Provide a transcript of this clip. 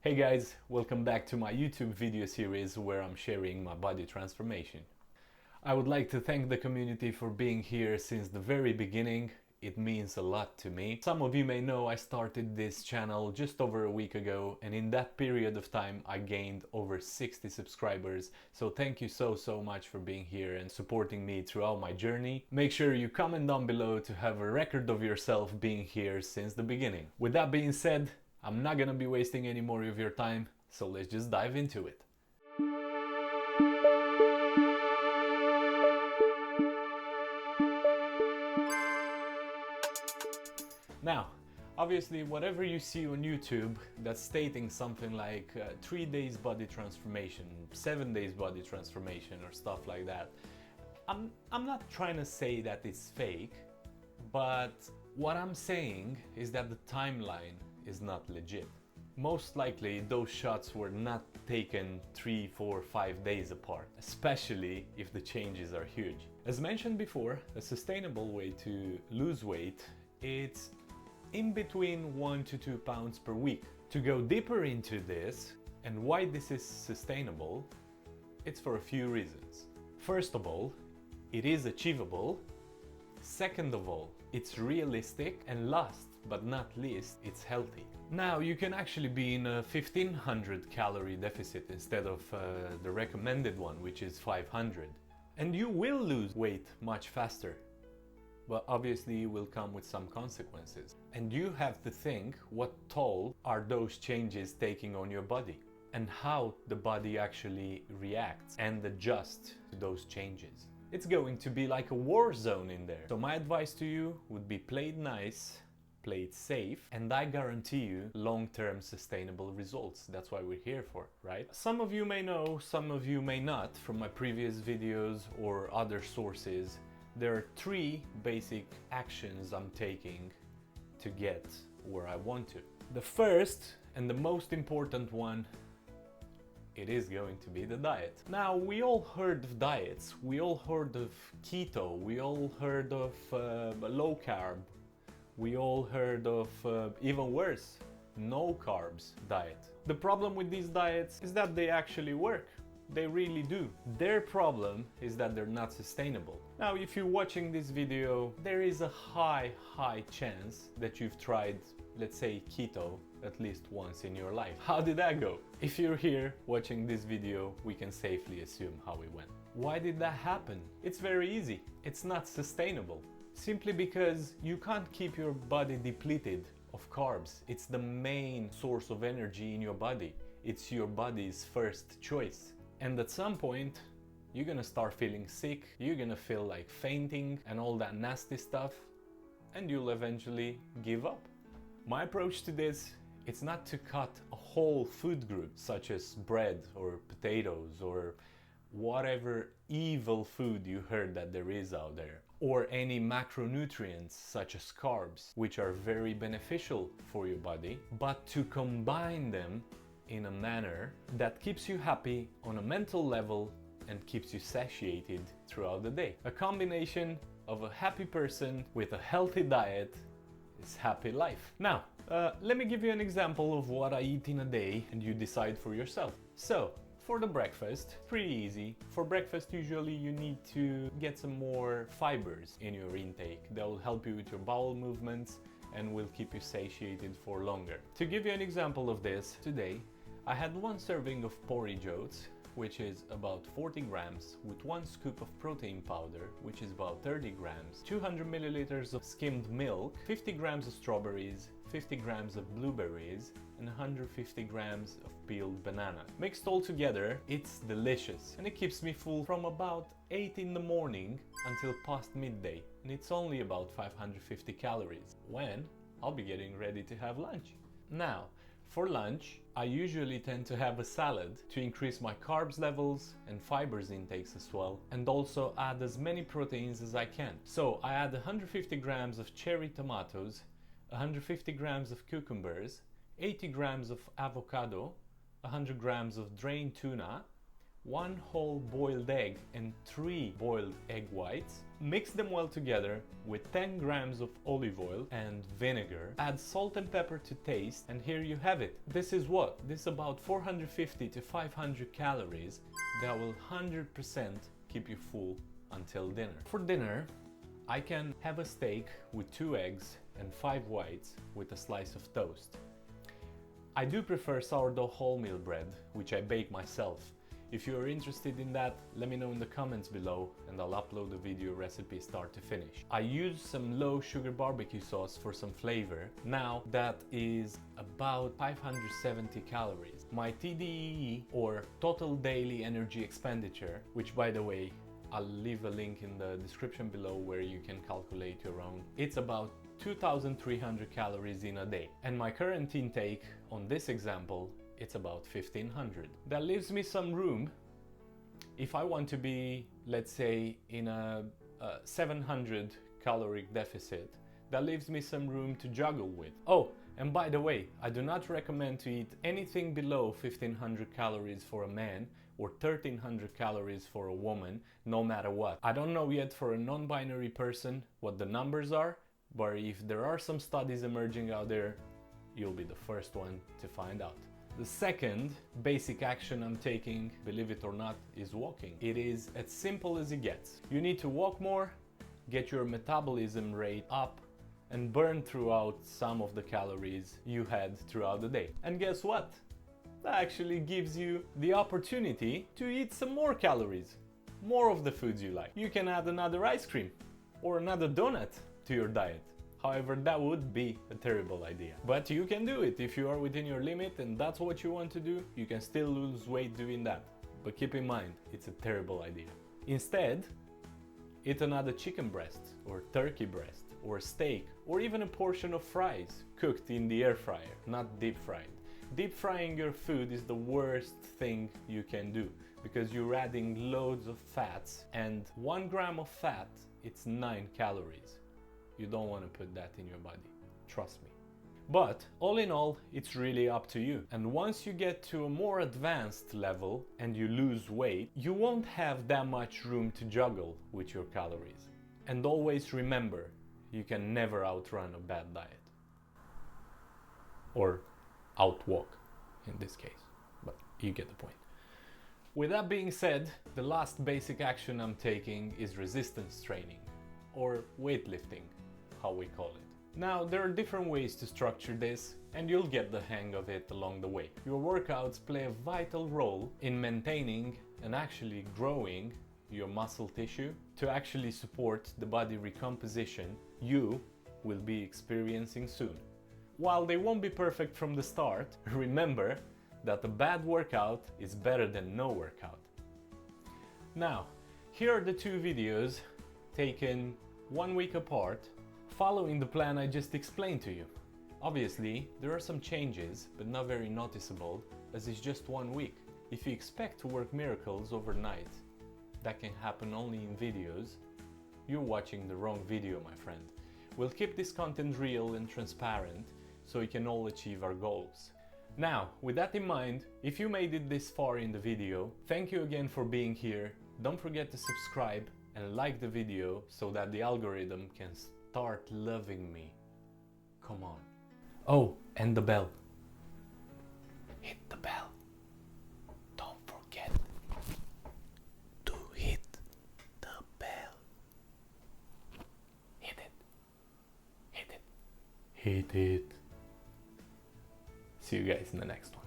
Hey guys, welcome back to my YouTube video series where I'm sharing my body transformation. I would like to thank the community for being here since the very beginning. It means a lot to me. Some of you may know I started this channel just over a week ago, and in that period of time I gained over 60 subscribers. So thank you so much for being here and supporting me throughout my journey. Make sure you comment down below to have a record of yourself being here since the beginning. With that being said, I'm not gonna be wasting any more of your time, so let's just dive into it. Now, obviously, whatever you see on YouTube that's stating something like 3 days body transformation, 7 days body transformation, or stuff like that, I'm not trying to say that it's fake, but what I'm saying is that the timeline is not legit. Most likely those shots were not taken 3, 4, 5 days apart, especially if the changes are huge. As mentioned before, a sustainable way to lose weight, it's in between 1 to 2 pounds per week. To go deeper into this and why this is sustainable, it's for a few reasons. First of all, it is achievable. Second of all, it's realistic, and last but not least, it's healthy. Now, you can actually be in a 1500 calorie deficit instead of the recommended one, which is 500. And you will lose weight much faster, but obviously it will come with some consequences. And you have to think what toll are those changes taking on your body and how the body actually reacts and adjusts to those changes. It's going to be like a war zone in there. So my advice to you would be play it nice, play it safe, and I guarantee you long-term sustainable results. That's why we're here for, right? Some of you may know, some of you may not, from my previous videos or other sources. There are 3 basic actions I'm taking to get where I want to. The first and the most important one, it is going to be the diet. Now, we all heard of diets, we all heard of keto, we all heard of low carb, we all heard of even worse, no carbs diet. The problem with these diets is that they actually work. They really do. Their problem is that they're not sustainable. Now, if you're watching this video, there is a high chance that you've tried, let's say, keto at least once in your life. How did that go? If you're here watching this video, we can safely assume how it went. Why did that happen? It's very easy. It's not sustainable. Simply because you can't keep your body depleted of carbs. It's the main source of energy in your body. It's your body's first choice. And at some point, you're gonna start feeling sick, you're gonna feel like fainting and all that nasty stuff, and you'll eventually give up. My approach to this, it's not to cut a whole food group, such as bread or potatoes or whatever evil food you heard that there is out there, or any macronutrients such as carbs, which are very beneficial for your body, but to combine them in a manner that keeps you happy on a mental level and keeps you satiated throughout the day. A combination of a happy person with a healthy diet is happy life. Now, let me give you an example of what I eat in a day and you decide for yourself. So, for the breakfast, pretty easy. For breakfast, usually you need to get some more fibers in your intake. That will help you with your bowel movements and will keep you satiated for longer. To give you an example of this, today I had 1 serving of porridge oats, which is about 40 grams, with 1 scoop of protein powder, which is about 30 grams, 200 milliliters of skimmed milk, 50 grams of strawberries, 50 grams of blueberries, and 150 grams of peeled banana. Mixed all together, it's delicious, and it keeps me full from about 8 in the morning until past midday, and it's only about 550 calories, when I'll be getting ready to have lunch. Now, for lunch, I usually tend to have a salad to increase my carbs levels and fibers intakes as well, and also add as many proteins as I can. So I add 150 grams of cherry tomatoes, 150 grams of cucumbers, 80 grams of avocado, 100 grams of drained tuna, 1 whole boiled egg and 3 boiled egg whites. Mix them well together with 10 grams of olive oil and vinegar. Add salt and pepper to taste, and here you have it. This is what? This is about 450 to 500 calories that will 100% keep you full until dinner. For dinner, I can have a steak with 2 eggs and 5 whites with a slice of toast. I do prefer sourdough wholemeal bread, which I bake myself. If you are interested in that, let me know in the comments below and I'll upload the video recipe start to finish. I use some low sugar barbecue sauce for some flavor. Now that is about 570 calories. My TDEE, or total daily energy expenditure, which by the way, I'll leave a link in the description below where you can calculate your own. It's about 2,300 calories in a day. And my current intake on this example, it's about 1,500. That leaves me some room if I want to be, let's say, in a 700 caloric deficit. That leaves me some room to juggle with. Oh, and by the way, I do not recommend to eat anything below 1,500 calories for a man or 1,300 calories for a woman, no matter what. I don't know yet for a non-binary person what the numbers are, but if there are some studies emerging out there, you'll be the first one to find out. The second basic action I'm taking, believe it or not, is walking. It is as simple as it gets. You need to walk more, get your metabolism rate up, and burn throughout some of the calories you had throughout the day. And guess what? That actually gives you the opportunity to eat some more calories, more of the foods you like. You can add another ice cream or another donut to your diet. However, that would be a terrible idea. But you can do it if you are within your limit and that's what you want to do. You can still lose weight doing that. But keep in mind, it's a terrible idea. Instead, eat another chicken breast or turkey breast or steak or even a portion of fries cooked in the air fryer, not deep fried. Deep frying your food is the worst thing you can do because you're adding loads of fats, and 1 gram of fat, it's 9 calories. You don't want to put that in your body, trust me. But all in all, it's really up to you. And once you get to a more advanced level and you lose weight, you won't have that much room to juggle with your calories. And always remember, you can never outrun a bad diet. Or outwalk in this case, but you get the point. With that being said, the last basic action I'm taking is resistance training, or weightlifting, how we call it. Now, there are different ways to structure this, and you'll get the hang of it along the way. Your workouts play a vital role in maintaining and actually growing your muscle tissue to actually support the body recomposition you will be experiencing soon. While they won't be perfect from the start, remember that a bad workout is better than no workout. Now, here are the 2 videos taken 1 week apart, following the plan I just explained to you. Obviously, there are some changes, but not very noticeable, as it's just 1 week. If you expect to work miracles overnight, that can happen only in videos, you're watching the wrong video, my friend. We'll keep this content real and transparent so we can all achieve our goals. Now, with that in mind, if you made it this far in the video, thank you again for being here. Don't forget to subscribe and like the video so that the algorithm can start loving me. Come on. Oh, and the bell. Hit the bell. Don't forget to hit the bell. Hit it. Hit it. Hit it. See you guys in the next one.